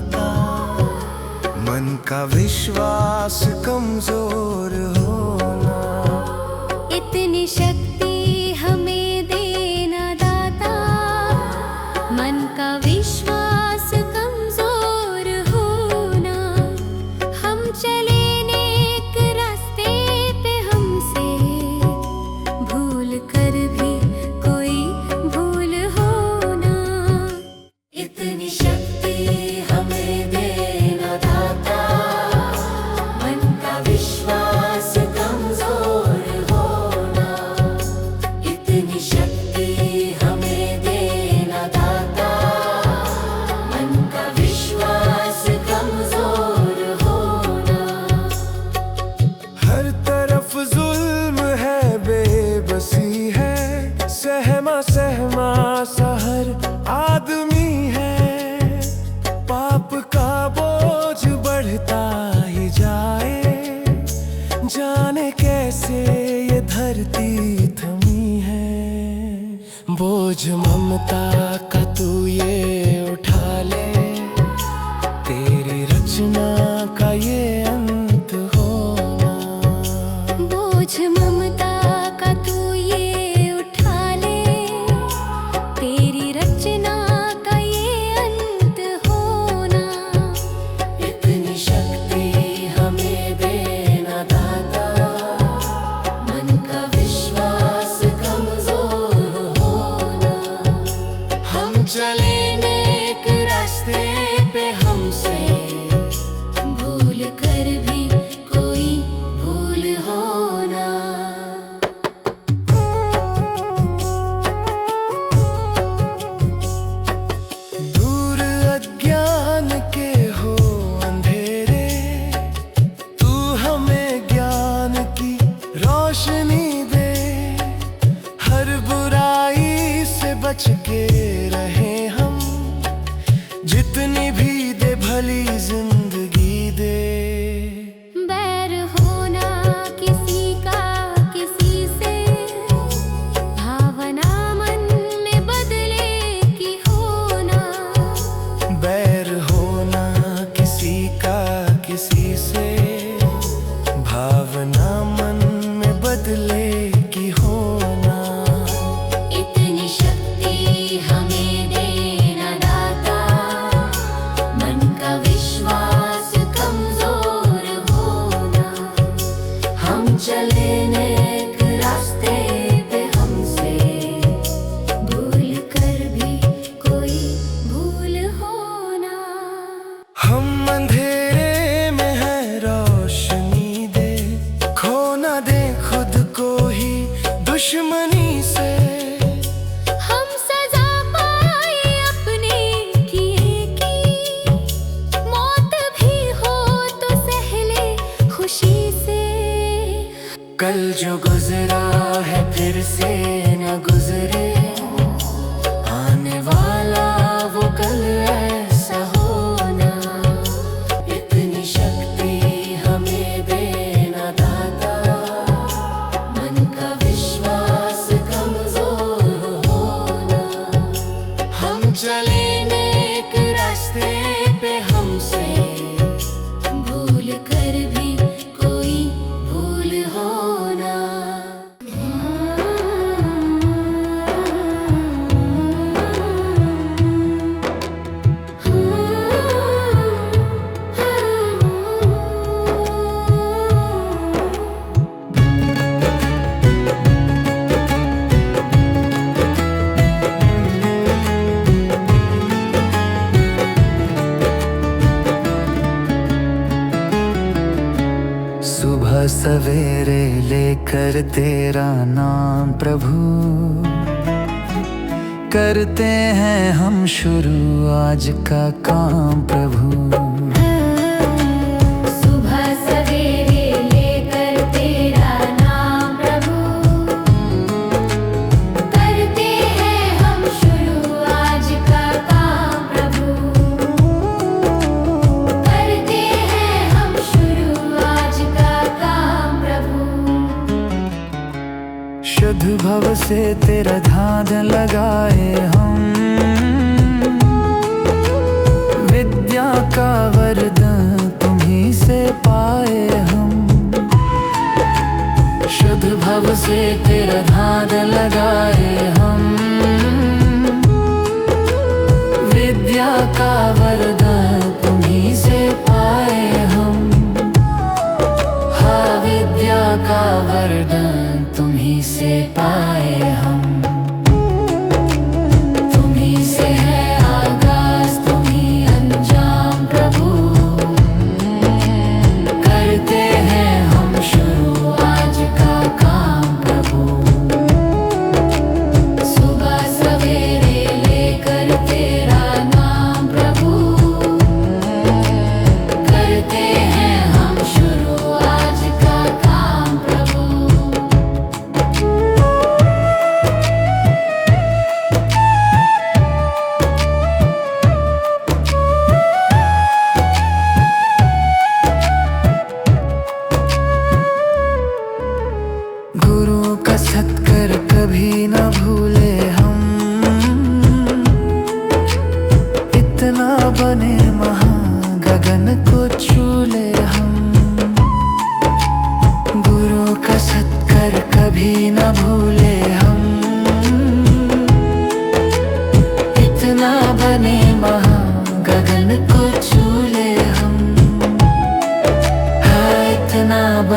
दाता। मन का विश्वास कमजोर होना, इतनी शक्ति हमें देना दाता। मन का विश्वास कमजोर होना, हम चले नेक रास्ते पे, हमसे भूल कर भी कोई भूल होना। इतनी शक्ति हमें देना दाता। मन का विश्वास कमजोर होना, इतनी शक्ति हमें देना दाता। मन का विश्वास कमजोर होना। हर तरफ जुल्म है, बेबसी है, सहमा सहमा सा हर आदमी है। पाप का बोझ बढ़ता ही जाए, जाने कैसे ये धरती थमी है। बोझ ममता का तू ये उठा ले, तेरी रचना का ये अंत होना। बोझ ममता का तू ये उठा ले, तेरी रचना का ये अंत होना। इतनी शक्ति हमें देना दाता। मन का विश्वास कमजोर होना, हम चले नेक रास्ते पे, हमसे भूल कर भी कोई भूल होना। दूर अज्ञान के हो अंधेरे, तू हमें ज्ञान की रोशनी दे। हर बुराई से बच के रहे हम, जितनी भी दे भली जिंदगी दे। बैर होना किसी का किसी से, भावना मन में बदले की होना। बैर होना किसी का किसी से, भावना मन में बदले की होना। इतनी शक्ति हमें देना दाता। मन का विश्वास कमजोर होना, हम चले नेक रास्ते पे, हमसे भूल कर भी कोई भूल होना। हम अंधेरे में है, रोशनी दे। खो ना दे खुद को ही दुश्मनी से। हम सजा पाए अपने किए की, मौत भी हो तो सह ले खुशी से। कल जो गुजरा है फिर से न गुजरे, आने वाला वो कल ऐसा होना। इतनी शक्ति हमें देना दाता। मन का विश्वास कमजोर होना, हम चले नेक रास्ते पे, हमसे भूल कर भी कोई भूल होना। सुबह सवेरे लेकर तेरा नाम प्रभु, करते हैं हम शुरू आज का काम प्रभु। सुबह सवेरे लेकर तेरा नाम प्रभु, करते हैं हम शुरू आज का काम प्रभु। करते हैं हम शुरू आज का काम प्रभु। शुद्ध भव से तेरा ध्यान लगाए हम, विद्या का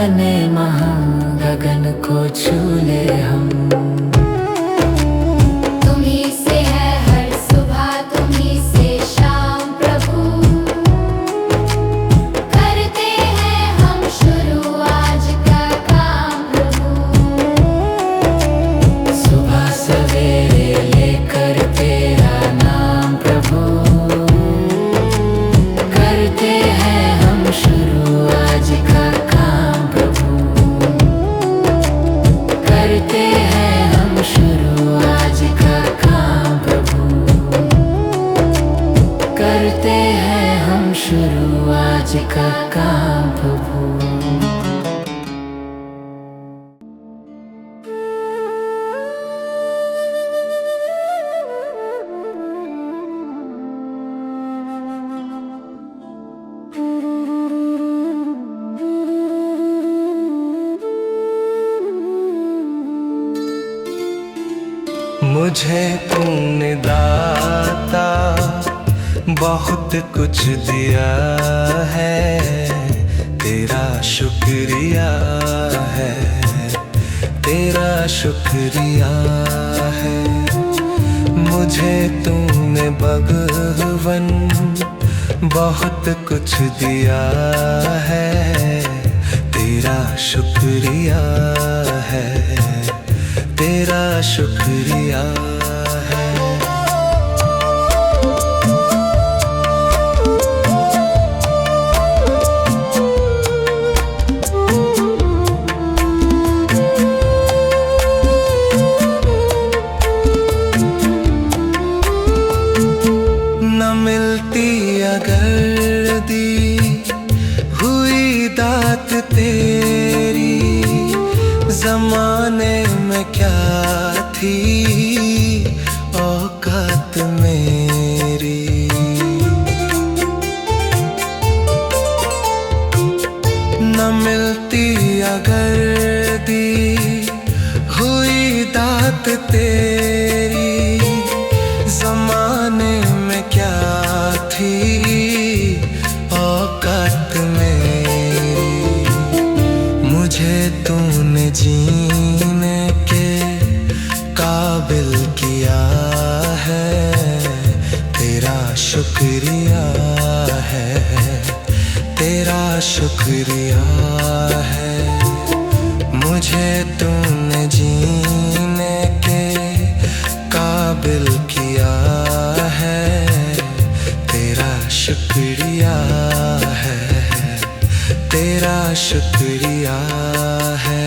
बने महा गगन को छू ले हम। तुम्ही से है हर सुबह, तुम्ही से शाम प्रभु। करते हैं हम शुरू आज का काम प्रभु। सुबह सवेरे लेकर तेरा नाम प्रभु, करते हैं हम शुरू आज का काम प्रभु। करते हैं हम शुरू आज का काम प्रभु। करते हैं हम शुरू आज का काम प्रभु। मुझे तूने दाता बहुत कुछ दिया है, तेरा शुक्रिया है, तेरा शुक्रिया है। मुझे तूने भगवन बहुत कुछ दिया है, तेरा शुक्रिया है, तेरा शुक्रिया है। न मिलती अगर दी हुई दात तेरी, जमाने में क्या थी औकात मेरी। न मिलती अगर दी हुई दात तेरी, जमाने में क्या थी औकात मेरी। मुझे तूने जीने के काबिल किया है, तेरा शुक्रिया है, तेरा शुक्रिया है। मुझे तूने जीने के काबिल किया है, तेरा शुक्रिया है, तेरा शुक्रिया है।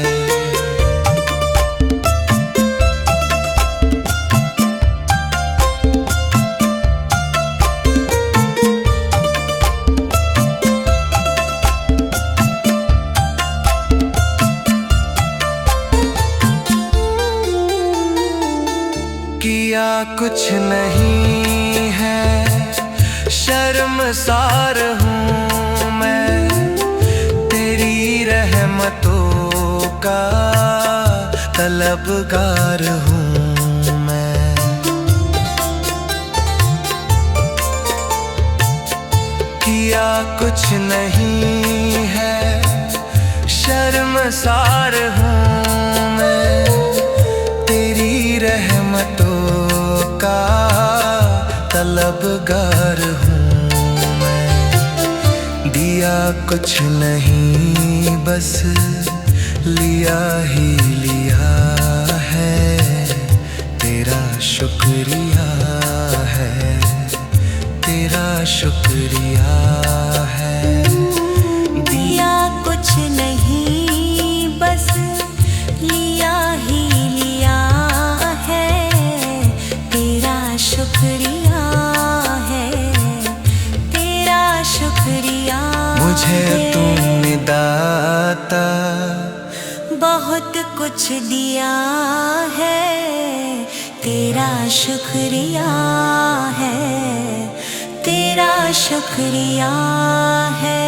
किया कुछ नहीं है, शर्मसार हूँ मैं, तेरी रहमतों का तलबगार हूँ मैं। किया कुछ नहीं है, शर्मसार हूँ मैं, तेरी रहमतों का तलबगार हूँ मैं। दिया कुछ नहीं बस लिया ही लिया है, तेरा शुक्रिया है, तेरा शुक्रिया है। दिया कुछ नहीं बस लिया ही लिया है, तेरा शुक्रिया है, तेरा शुक्रिया। मुझे तूने दाता बहुत कुछ दिया है, तेरा शुक्रिया है, तेरा शुक्रिया है।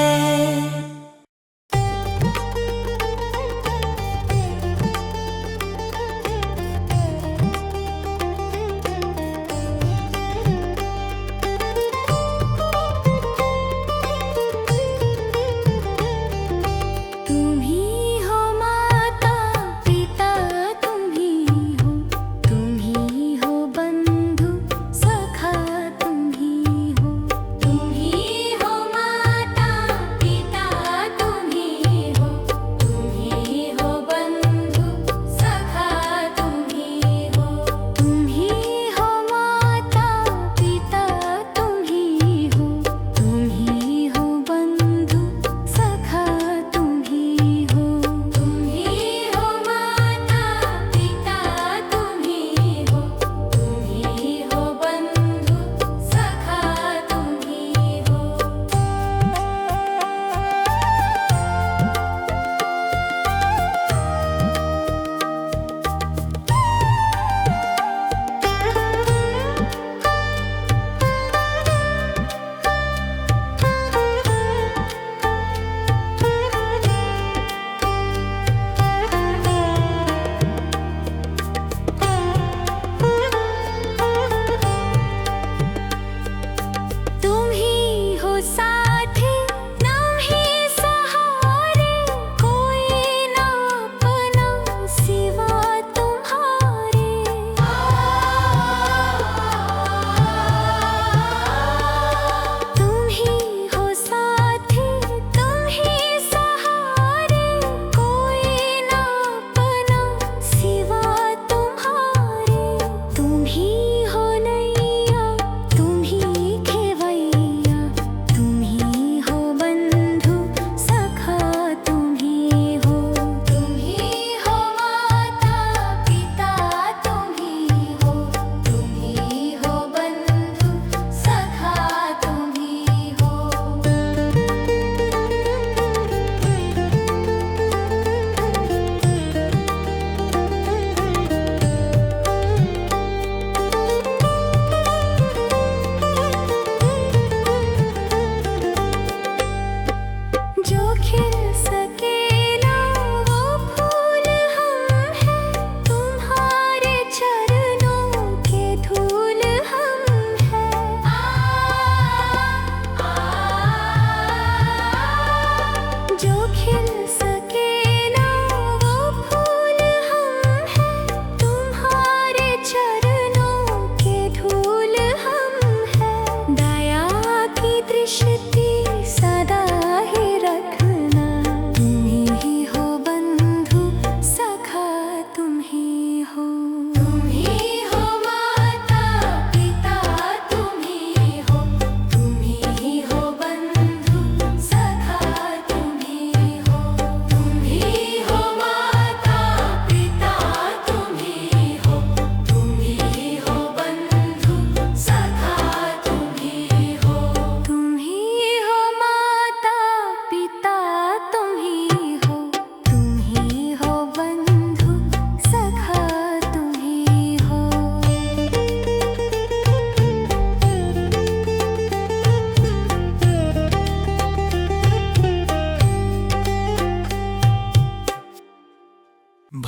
तुम्ही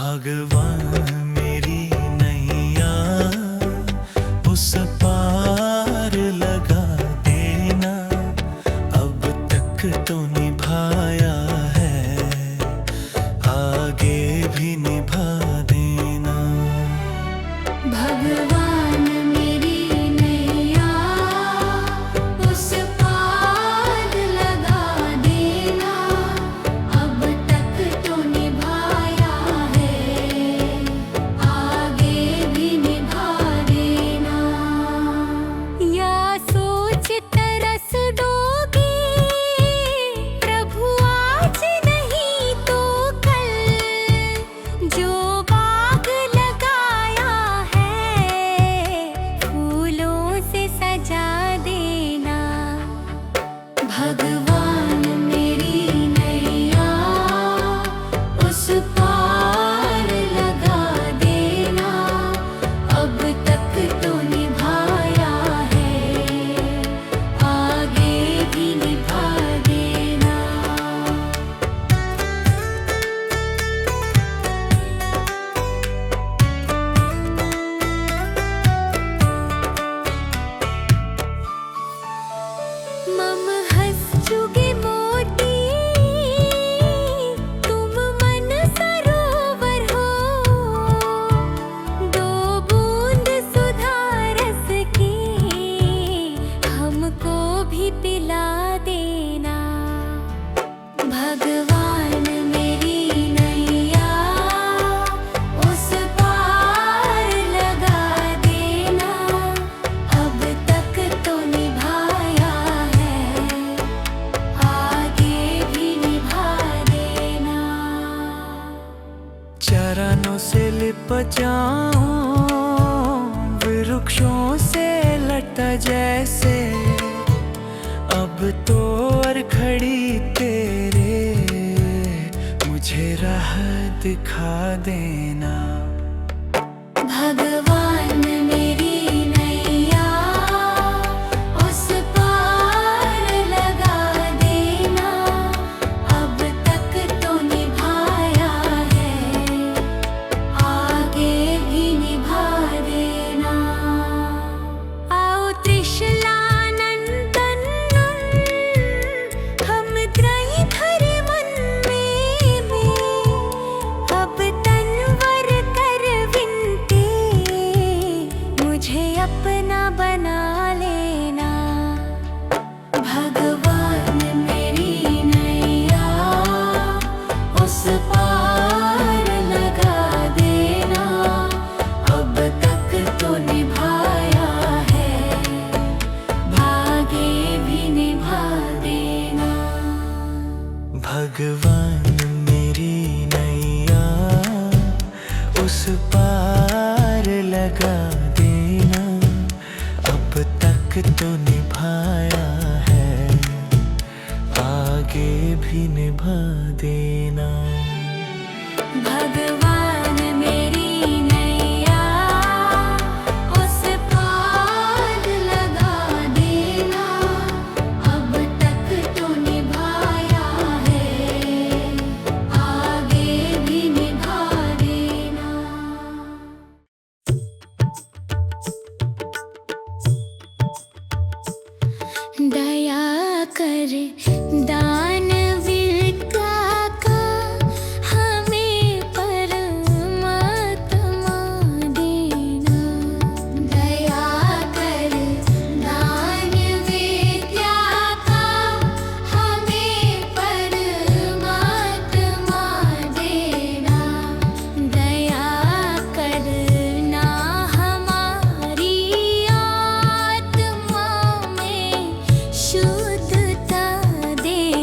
भगवान मेरी नैया उस पार लगा देना, अब तक तो निभाया है, आगे भी निभा देना। भगवान मेरी नैया उस पार लगा देना, अब तक तो निभाया है, आगे भी निभा देना। या सोच तरस डोगी प्रभु आज नहीं तो कल, जो बाग लगाया है फूलों से सजा देना। भगवान मेरी नैया उस पार लगा देना, अब तक तो निभाया है, आगे भी निभा देना। मम हंस चुगे मोती तुम मन सरोवर हो, दो बूंद सुधा रस की हमको भी पिला देना। भगवान मेरी नैया उस पार लगा देना, अब तक तो निभाया है, आगे भी निभा देना। चरणों से लिप जाऊं वृक्षों से लटा जैसे, अब तो और खड़ी तेरे मुझे राह दिखा देना। भगवान मेरी नैया उस पार लगा देना, अब तक तो निभाया है, आगे भी निभा देना। आओ त्रिशलानंदन हम त्रयी धरे मन में, अब तनवर कर विनती मुझे अपना बना लेना। भगवान मेरी नैया उस पार लगा देना, अब तक तो निभाया है, आगे भी निभा देना। भगवान मेरी नैया उस पार लगा देना, अब तक तो निभाया है, आगे भी निभा देना। भगवान मेरी नैया उस पार लगा देना, अब तक तो निभाया है, आगे भी निभा देना। दया कर दानवीर का हमें परमात्मा देना। दया कर दानवीर का हमें परमात्मा देना। दया करना हमारी आत्मा में शुद्धता देना।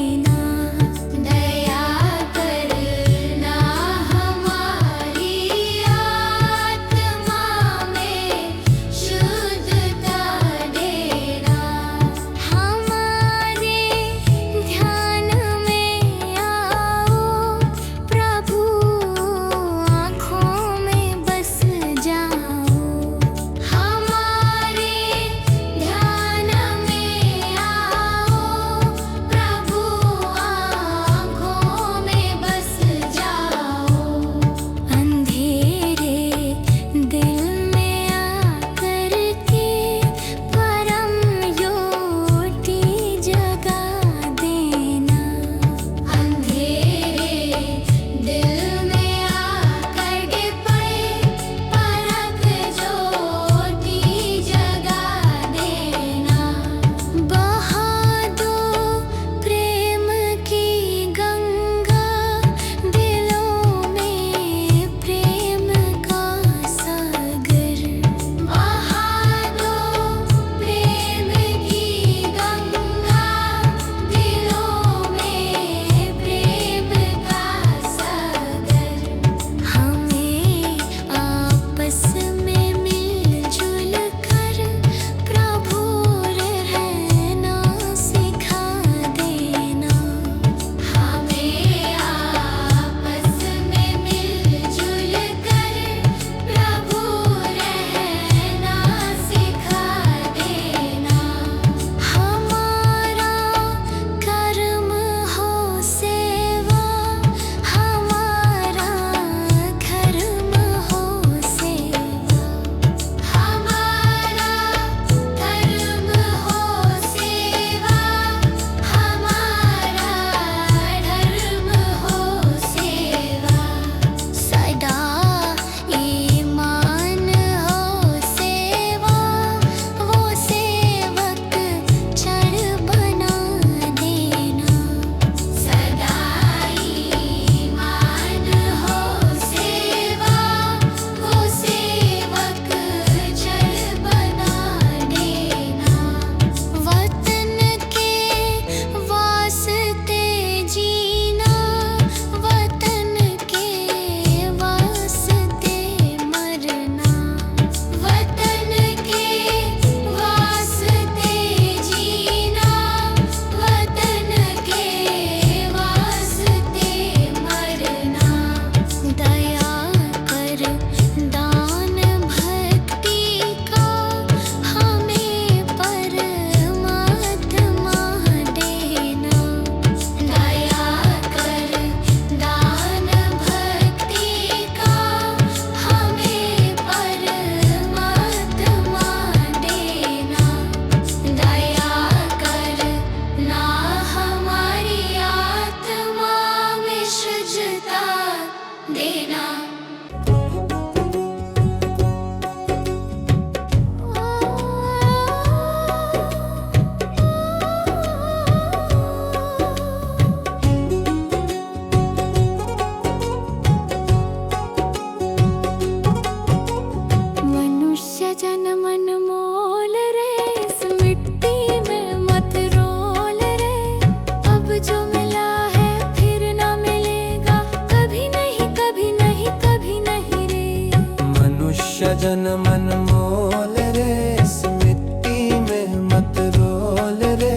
जन्म अनमोल रे, इस मिट्टी में मत रोल रे।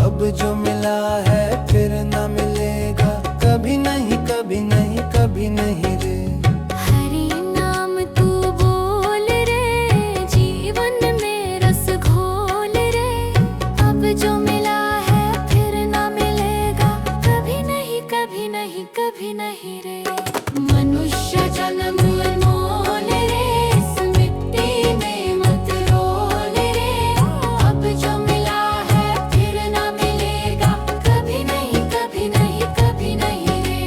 अब जो मिला है फिर न मिलेगा, कभी नहीं कभी नहीं कभी नहीं रे। हरि नाम तू बोल रे, जीवन में रस घोल रे। अब जो मिला है फिर ना मिलेगा, कभी नहीं कभी नहीं कभी नहीं रे। मनुष्य जन्म अनमोल रे, इस मिट्टी में मत रोल रे। अब जो मिला है फिर ना मिलेगा, कभी नहीं कभी नहीं कभी नहीं रे।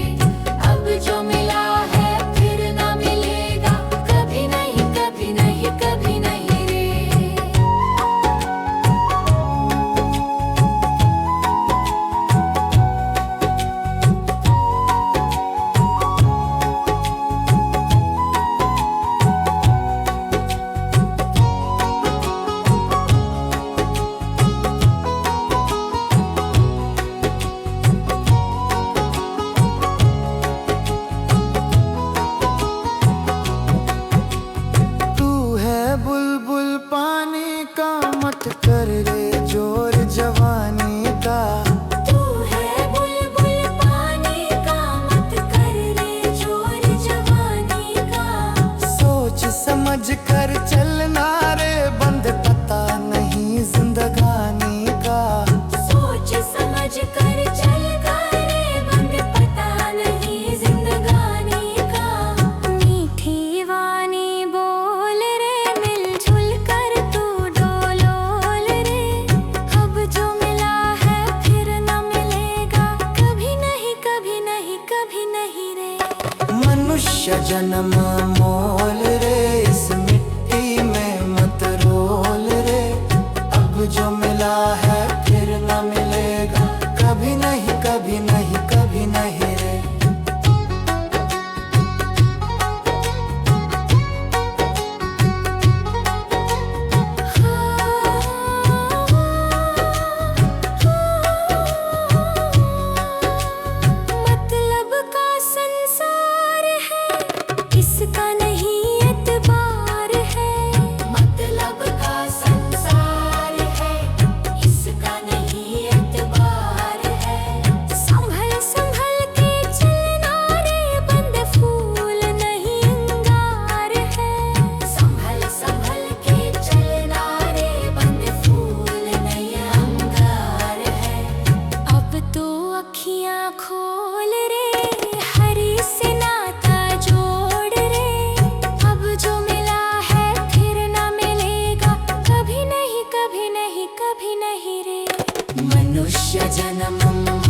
अब जो मिला है फिर ना मिलेगा, कभी नहीं कभी नहीं कभी नहीं रे। तू है बुलबुल पानी का, मत कर रे जोर जवानी का। तू है बुलबुल पानी का, मत कर रे जोर जवानी का। सोच समझ कर चलना रे, बंद पता नहीं जिंदगानी का। सोच समझ कर चल करे, बंद पता नहीं जिंदगानी का। मीठी वाणी बोल रे, मिलजुल कर तू डोलोल रे। अब जो मिला है फिर ना मिलेगा, कभी नहीं कभी नहीं कभी नहीं रे। मनुष्य जन्म मोल रे, इस मिट्टी में मत रोल रे। अब जो मिला है फिर न मिलेगा, कभी नहीं कभी नहीं कभी नहीं रे। मतलब का संसार है, इसका नहीं एतबार है। मतलब का संसार है, इसका नहीं एतबार है। संभल संभल के चलना रे, बंद फूल नहीं अंगार है। संभल संभल के चलना रे, बंद फूल नहीं अंगार है। अब तो अखियां खोल रे, हरि से नाता जोड़ रे। अब जो मिला है फिर ना मिलेगा, कभी नहीं कभी नहीं कभी नहीं रे। मनुष्य जन्म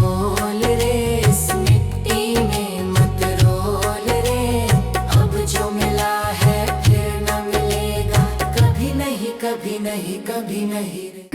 मोल रे, इस मिट्टी में मत रोल रे। अब जो मिला है फिर ना मिलेगा, कभी नहीं कभी नहीं कभी नहीं रे।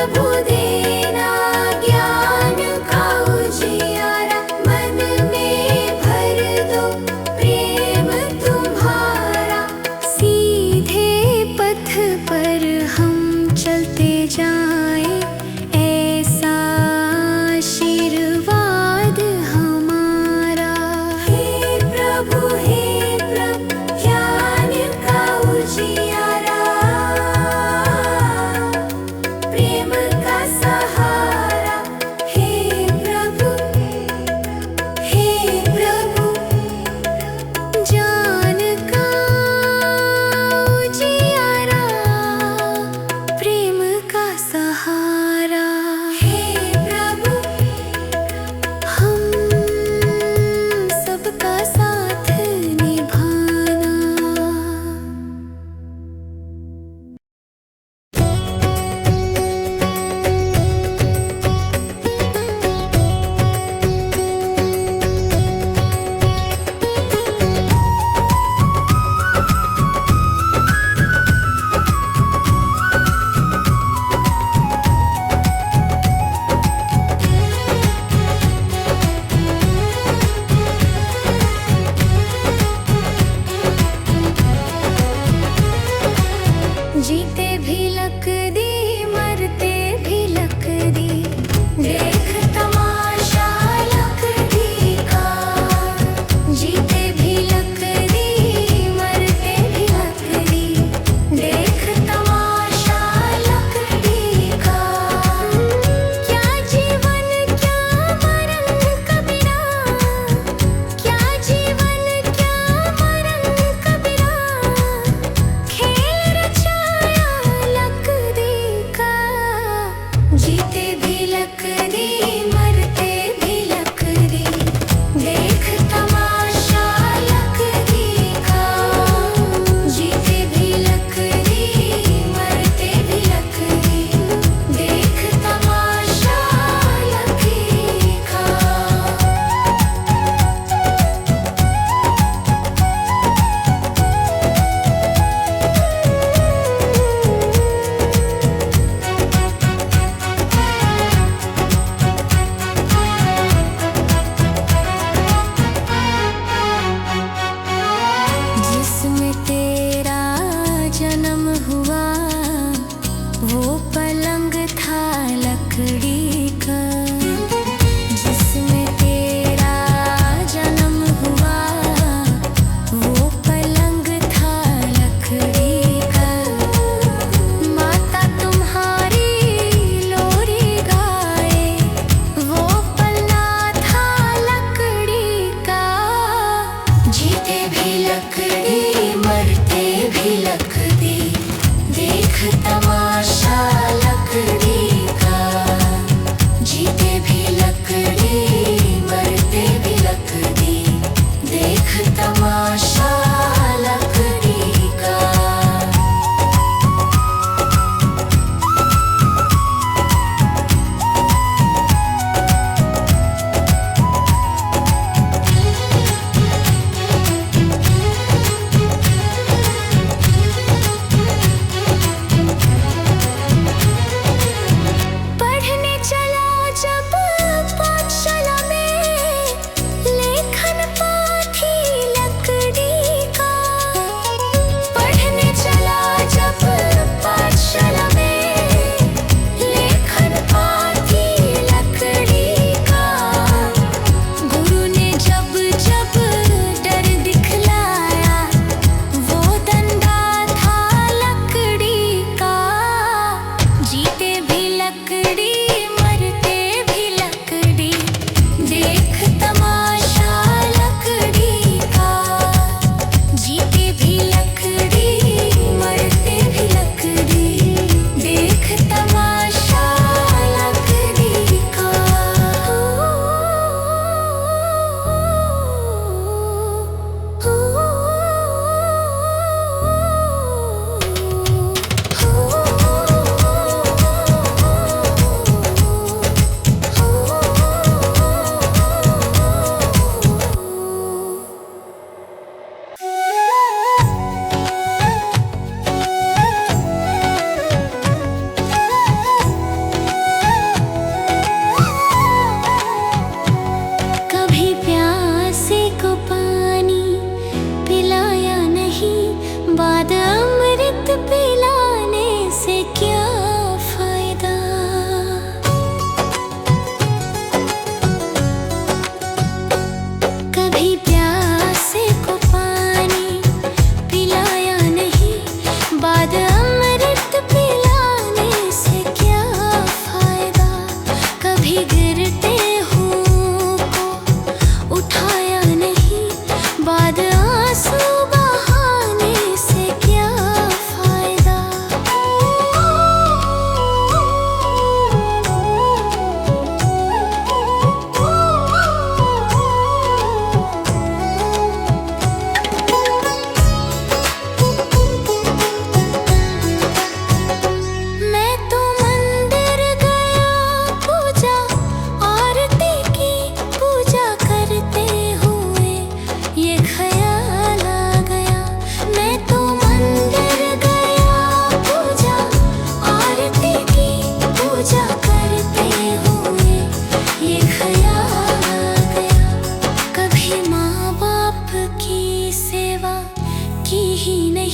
प्रभु देना ज्ञान का उजियारा, मन में भर दो प्रेम तुम्हारा। सीधे पथ पर हम चलते जाएं, ऐसा आशीर्वाद हमारा। हे प्रभु ज्ञान का उजियारा, प्रेम का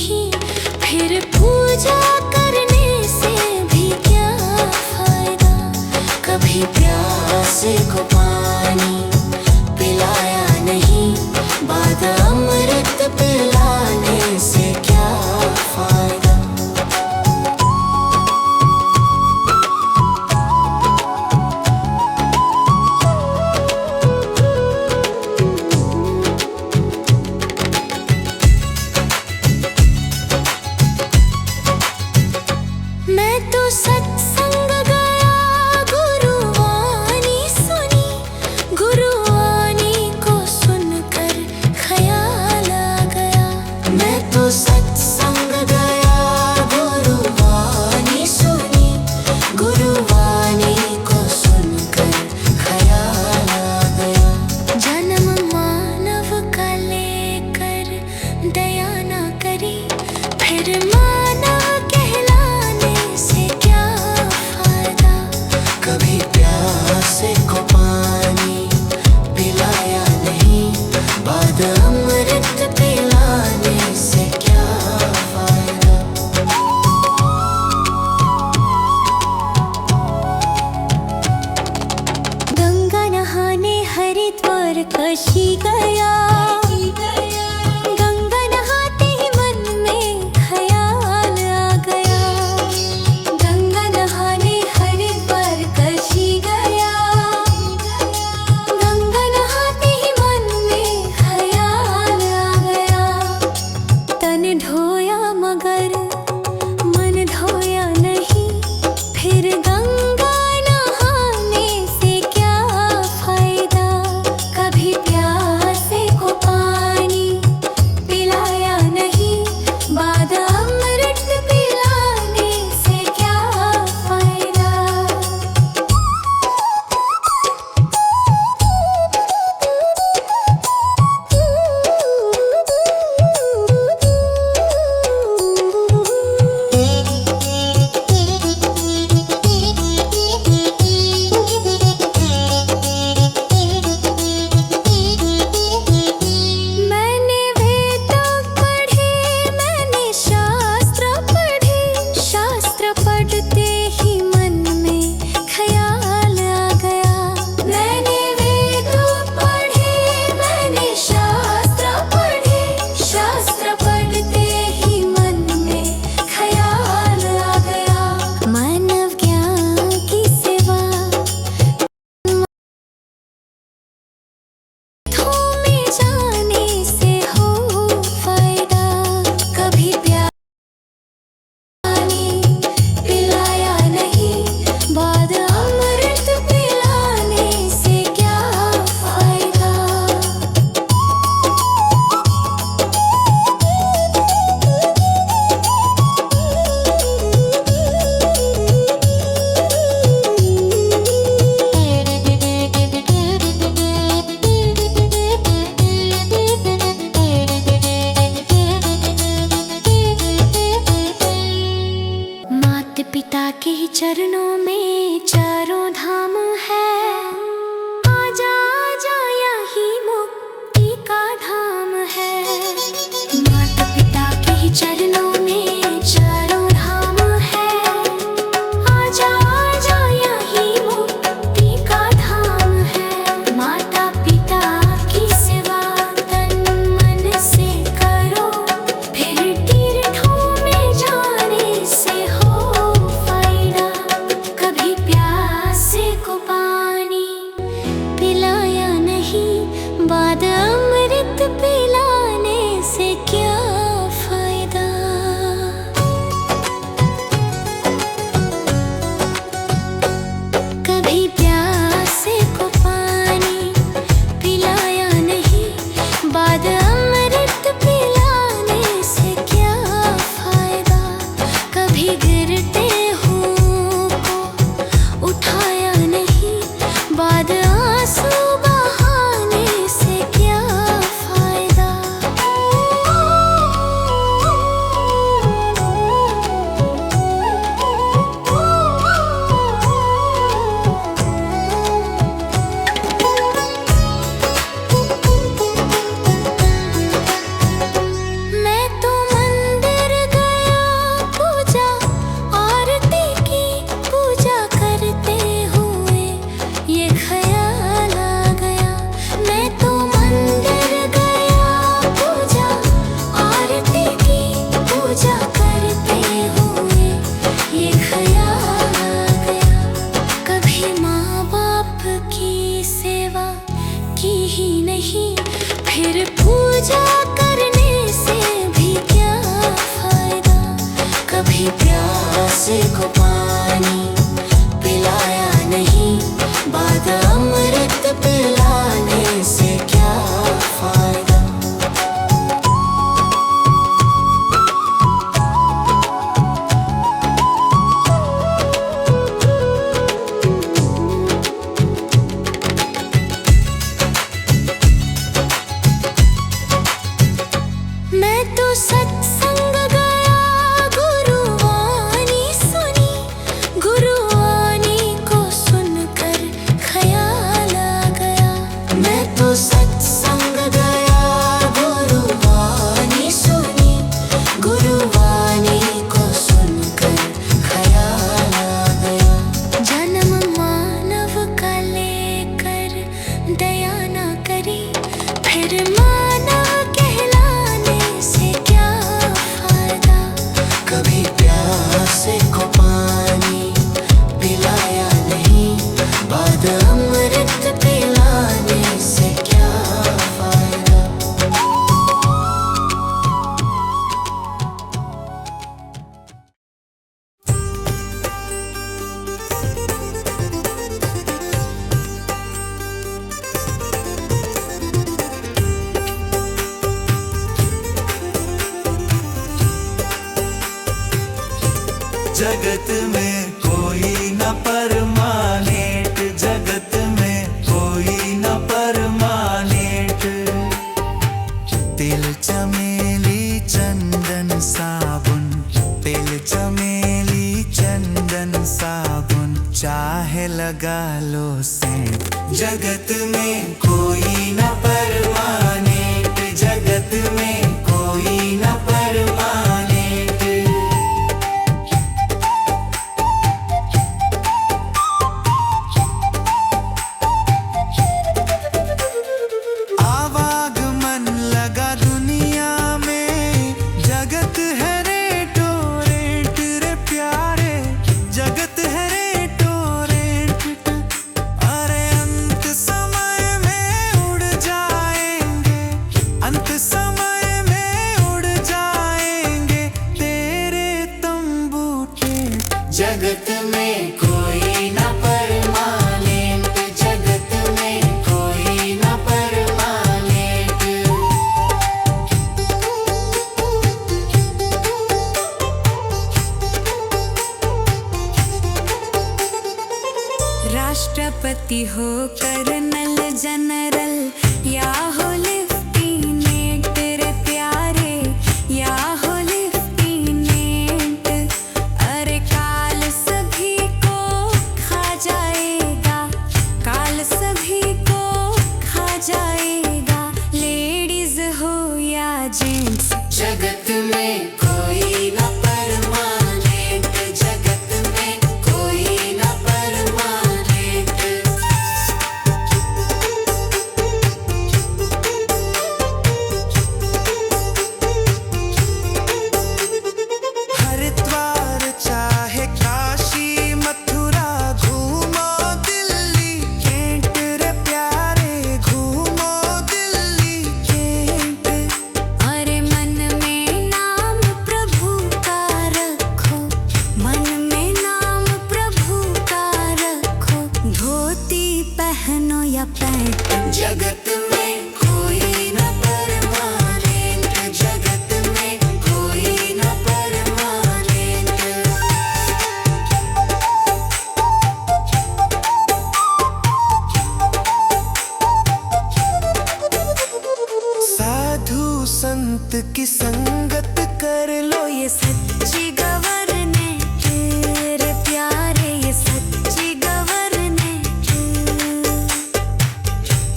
नहीं, फिर पूजा करने से भी क्या फायदा। कभी प्यासे को पानी पिलाया नहीं, बाद अमृत पिलाने से क्या फायदा। मैं तो सत्संग गया, गुरुवाणी सुनी, गुरुवाणी को सुनकर ख्याल आ गया। मैं तो सत्संग गया, गुरुवाणी सुनी, गुरुवाणी को सुनकर ख्याल आ गया। जन्म मानव का लेकर दया न करी, फिर मानव कहलाने से क्या फायदा। कभी प्यासे को पानी पिलाया नहीं, बाद अमृत पिलाने से क्या फायदा। गंगा नहाने हरिद्वार काशी गया, गंगा नहाते ही मन में ख्याल आ गया। गंगा नहाने हरिद्वार काशी गया, गंगा नहाते ही मन में ख्याल आ गया। तन धोया मगर मन धोया नहीं, फिर गंगा नहाने से क्या फायदा। कभी प्यासे को पानी पिलाया नहीं, बाद अमृत पिलाने से क्या फायदा। मैंने वेद पढ़े, मैंने शास्त्र पढ़े, शास्त्र पढ़ते ही मन में ख्याल आ गया। मैंने वेद पढ़े, मैंने शास्त्र पढ़े, शास्त्र पढ़ते ही मन में ख्याल आ गया। मानव ज्ञान की सेवा में जाने से हो फायदा। कभी पानी पिलाया नहीं, बाद अमृत पिलाने से क्या फायदा। माता पिता के चरणों में चारों धाम है, आजा आजा यही मुक्ति का धाम है। माता पिता के चरणों में चारों धाम है, आजा आजा यही मुक्ति का धाम है। माता पिता की सेवा तन मन से करो, फिर तीर्थों में जाने से हो फायदा। तो सत्संग गया, गुरुवाणी सुनी, गुरुवाणी को सुनकर ख्याल आ गया। मैं तो सत्संग गया, गुरुवाणी सुनी, गुरुवाणी को सुनकर ख्याल आ गया। जन्म मानव का लेकर दया न करी, फिर मानव कहलाने से क्या फायदा। कभी प्यासे को पानी पिलाया नहीं, बाद अमृत पिलाने से क्या फायदा। जगत में कोई न परमानेंट, जगत में कोई न परमानेंट। तिल चमेली चंदन साबुन, तिल चमेली चंदन साबुन, चाहे लगा लो सेंट। जगत में कोई न परमानेंट, जगत में कोई न परमानेंट। आवागमन लगा दुनिया में, जगत है रेटो रेट रे प्यारे, जगत है रेटो रेट। अरे अंत समय में उड़ जाएंगे, अंत समय में उड़ जाएंगे तेरे तंबू टेंट। जगत में कोई न परमानेंट, जगत में कोई न परमानेंट। राष्ट्रपति हो, कर्नल जनरल, या हो लेफ्टिनेंट रे प्यारे, या हो लेफ्टिनेंट। अरे काल सभी को खा जाएगा, काल सभी को खा जाएगा, लेडीज हो या जेंट्स। जगत में कोई न परमानेंट, जगत में कोई न परमानेंट। हरिद्वार चाहे काशी मथुरा, घूमो दिल्ली कैंट रे प्यारे, घूमो दिल्ली कैंट। अरे मन में नाम प्रभु का रखो, मन में नाम प्रभु का रखो, धोती पहनो या पैंट। जगत में कोई न परमानेंट, जगत में कोई न परमानेंट। साधु संत की संगत कर लो, ये सच्ची गवर्नमेंट रे प्यारे, ये सच्ची गवर्नमेंट।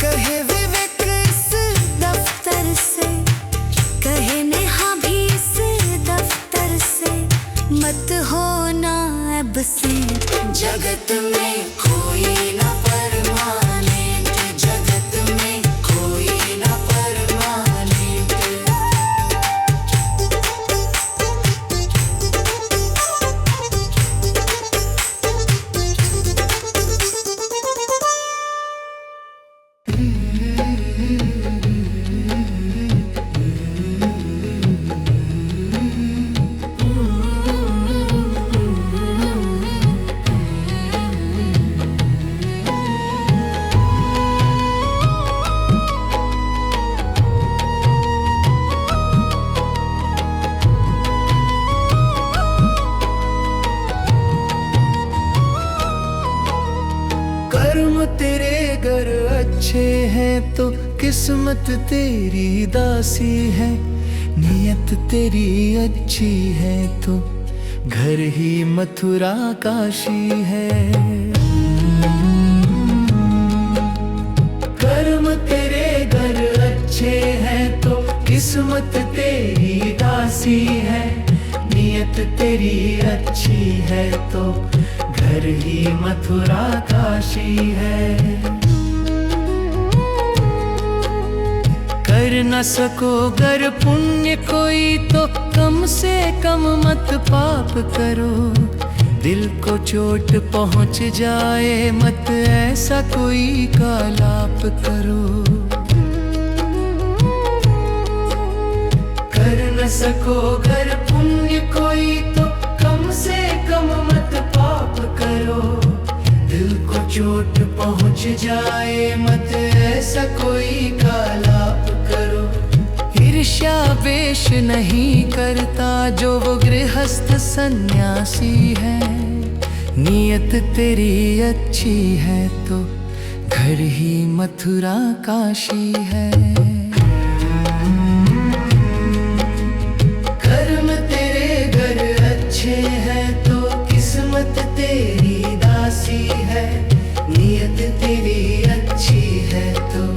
कहे विवेक इस दफ्तर से, कहे नेहा भी इस दफ्तर से, मत होना एब्सेंट। जगत में कोई न परमानेंट, जगत में कोई न परमानेंट। अच्छे हैं तो किस्मत तेरी दासी है, नियत तेरी अच्छी है तो घर ही मथुरा काशी है। कर्म तेरे घर अच्छे हैं तो किस्मत तेरी दासी है। नियत तेरी अच्छी है तो घर ही मथुरा काशी है। कर न सको गर पुण्य कोई तो कम से कम मत पाप करो। दिल को चोट पहुंच जाए मत ऐसा कोई कालाप करो। कर न सको गर पुण्य कोई तो कम से कम मत पाप करो। दिल को चोट पहुंच जाए मत ऐसा कोई कालाप करो। ईर्ष्या वेश नहीं करता जो वो गृहस्थ सन्यासी है। नियत तेरी अच्छी है तो घर ही मथुरा काशी है। कर्म तेरे घर अच्छे हैं तो किस्मत तेरी दासी है। नियत तेरी अच्छी है तो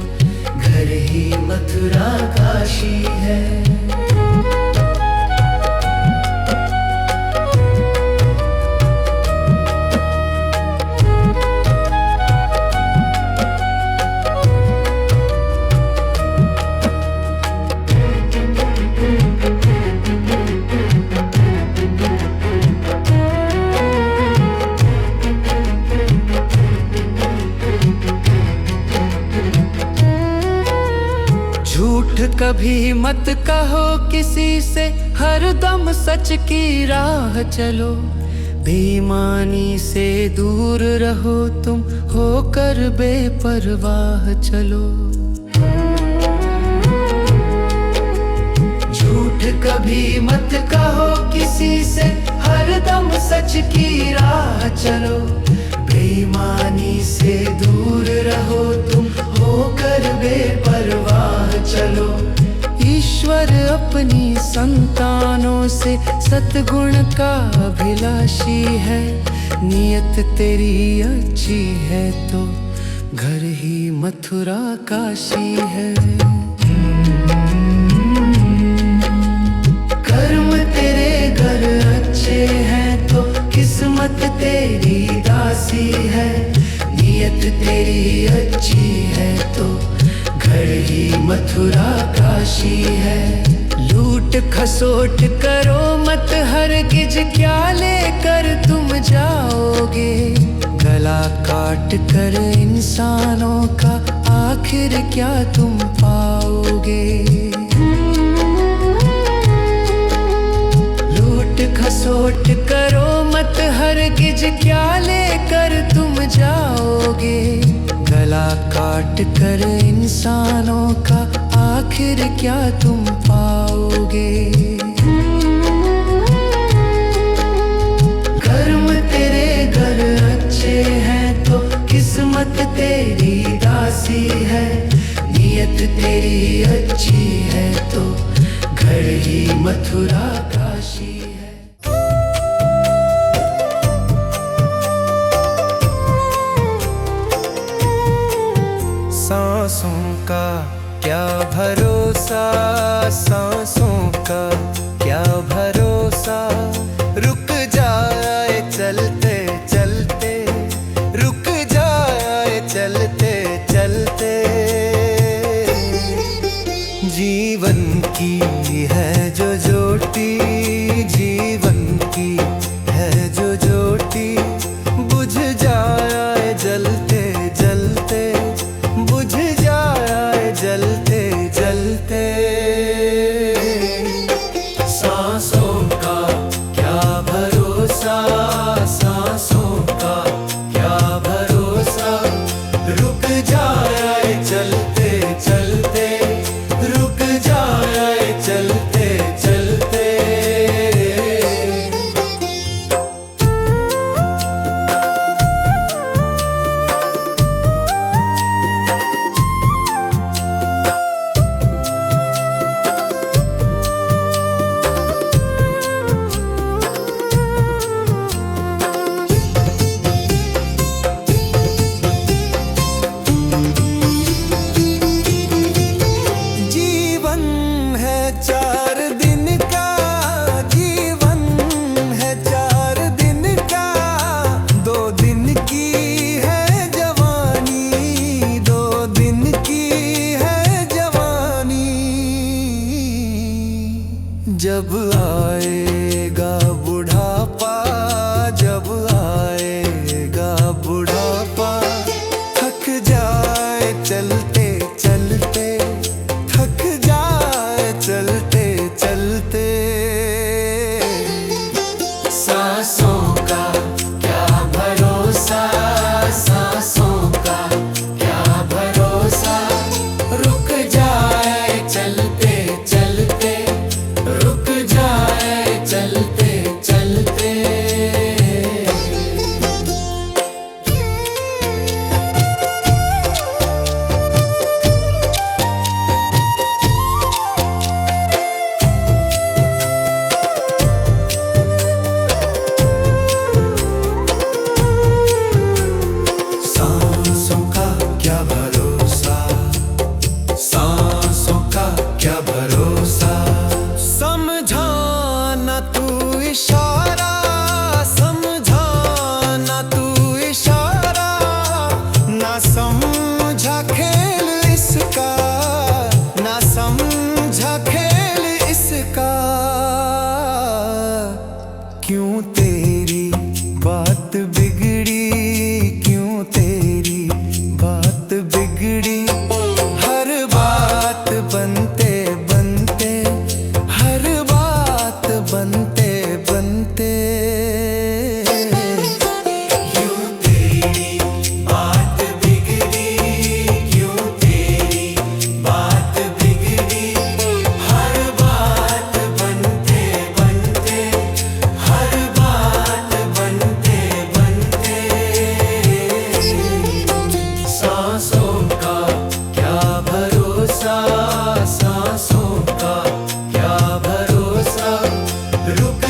घर ही मथुरा काशी है। झूठ कभी मत कहो किसी से, हर दम सच की राह चलो। बेईमानी से दूर रहो तुम, होकर बेपरवाह चलो। झूठ कभी मत कहो किसी से, हर दम सच की राह चलो। बेईमानी से दूर रहो तुम, होकर बेपरवाह चलो। ईश्वर अपनी संतानों से सतगुण का अभिलाषी है। नियत तेरी अच्छी है तो घर ही मथुरा काशी है। कर्म तेरे घर अच्छे हैं तो किस्मत तेरी दासी है। नियत तेरी अच्छी है तो घर ही मथुरा काशी है। लूट खसोट करो मत हरगिज, क्या लेकर तुम जाओगे। गला काट कर इंसानों का आखिर क्या तुम पाओगे। लूट खसोट करो मत हरगिज, क्या लेकर तुम जाओगे। गला काट कर इंसानों का आखिर क्या तुम पाओगे। कर्म तेरे घर अच्छे हैं तो किस्मत तेरी दासी है। नियत तेरी अच्छी है तो घर ही मथुरा काशी है। सांसों का क्या भरोसा, सांसों का क्या भरोसा। रुक जाए चलते चलते, रुक जाए चलते चलते। जीवन की है जो ज्योति, जीवन की है जो ज्योति। बुझ जाए जलते जलते, बुझ जाए जलते जलते। सांसों का क्या भरोसा, सांसों का क्या भरोसा। रुक जाए चलते चलते, रुक जाए चलते चलते। आएगा बुढ़ापा, जब आएगा बुढ़ापा, थक जाए चलते चलते, थक जाए चलते चलते। सांसों का क्या भरोसा, सांसों का क्या भरोसा, रुक जाए चलते चलते, रुक जाए चलते चलते। सांसों का क्या भरोसा, सांसों का क्या भरोसा। समझाना तू इशारा, समझाना तू इशारा, ना समझा खेल इसका, ना समझा खेल इसका। क्यों तेरी बात बिगड़ी, क्यों तेरी बात बिगड़ी, हर बात बनते बनते, हर बात बनते बनते। क्यों तेरी बात बिगड़ी, क्यों तेरी बात बिगड़ी, हर बात बनते बनते, हर बात बनते बनते। सांसों का क्या भरोसा, सांसों का क्या भरोसा, रुक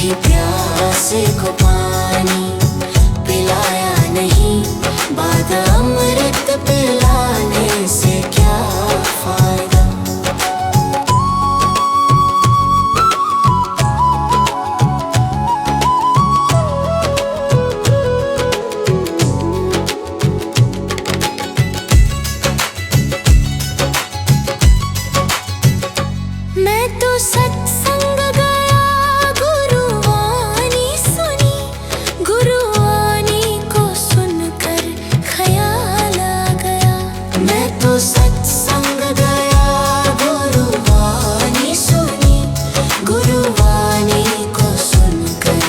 कभी प्यासे को पानी पिलाया नहीं, बाद अमृत पिलाने से क्या फायदा। मैं तो सत्संग गया, गुरुवाणी सुनी, गुरुवाणी को सुनकर ख्याल आ गया। मैं तो सत्संग गया, गुरुवाणी सुनी, गुरुवाणी को सुनकर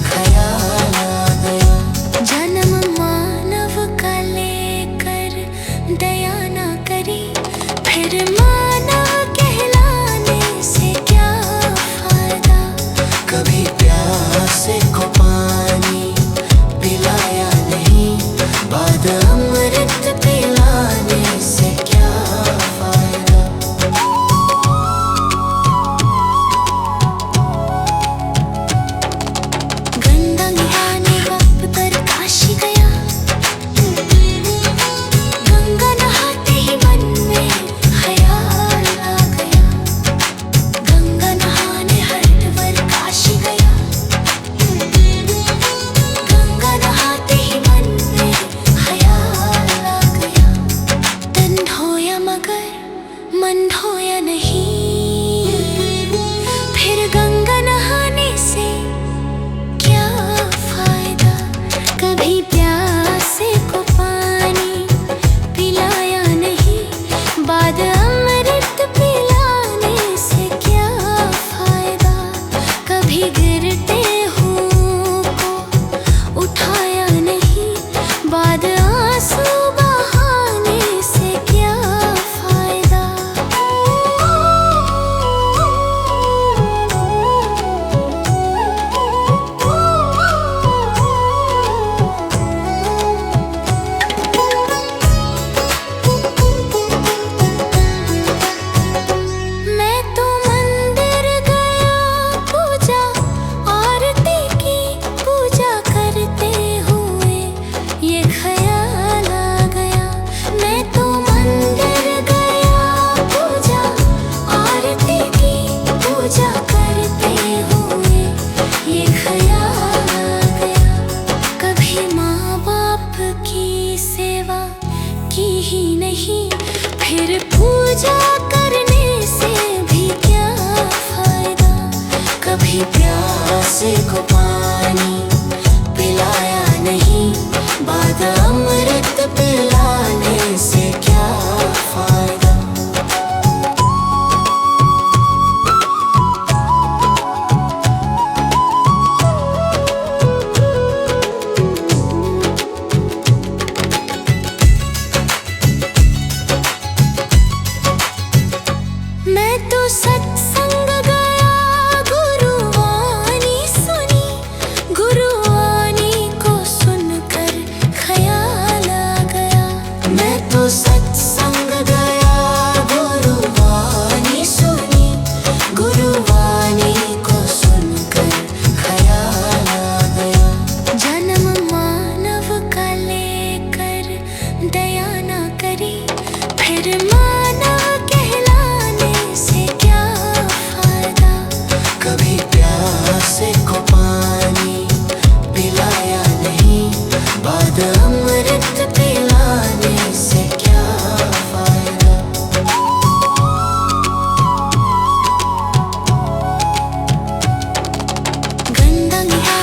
ख्याल आ गया। जन्म मानव का लेकर दया ना करी, फिर मानव कहलाने से क्या फायदा। कभी प्यासे को पानी पिलाया नहीं, बाद अमृत पिलाने से क्या फायदा। गंगा नहाने बाप पर काशी गया, गंगा नहाते ही मन में ख्याल आ गया। गंगा नहाने हरिद्वार काशी गया, गंगा नहाते ही मन में ख्याल आ गया। तन धोया मगर मन धोया नहीं, फिर गंगा नहाने से क्या फायदा। कभी प्यासे को पानी पिलाया नहीं, बाद अमृत पिलाने से क्या फायदा। कभी गिरते हुओं को उठाया नहीं, बाद आंसू बहाने से क्या फायदा। मैं तो मंदिर गया, पूजा आरती की, पूजा करते हुए ये ख्याल आ गया। मैं तो मंदिर गया, पूजा आरती की, पूजा करते हुए ये ख्याल आ गया। कभी माँ बाप की सेवा की ही नहीं, फिर पूजा करने से भी क्या फायदा। कभी प्यासे को पानी पिलाया नहीं, बाद अमृत पिलाने से क्या फायदा। मैं तो सत्संग गया, गुरुवाणी सुनी, गुरुवाणी को सुनकर ख्याल आ गया। मैं तो सत्संग गया, गुरुवाणी सुनी, गुरुवाणी को सुनकर ख्याल आ गया। जन्म मानव का लेकर दया ना करी, फिर मानव कहलाने से क्या फायदा। कभी प्यासे को पानी पिलाया नहीं, बाद अमृत पिलाने से क्या फायदा। गंगा नहा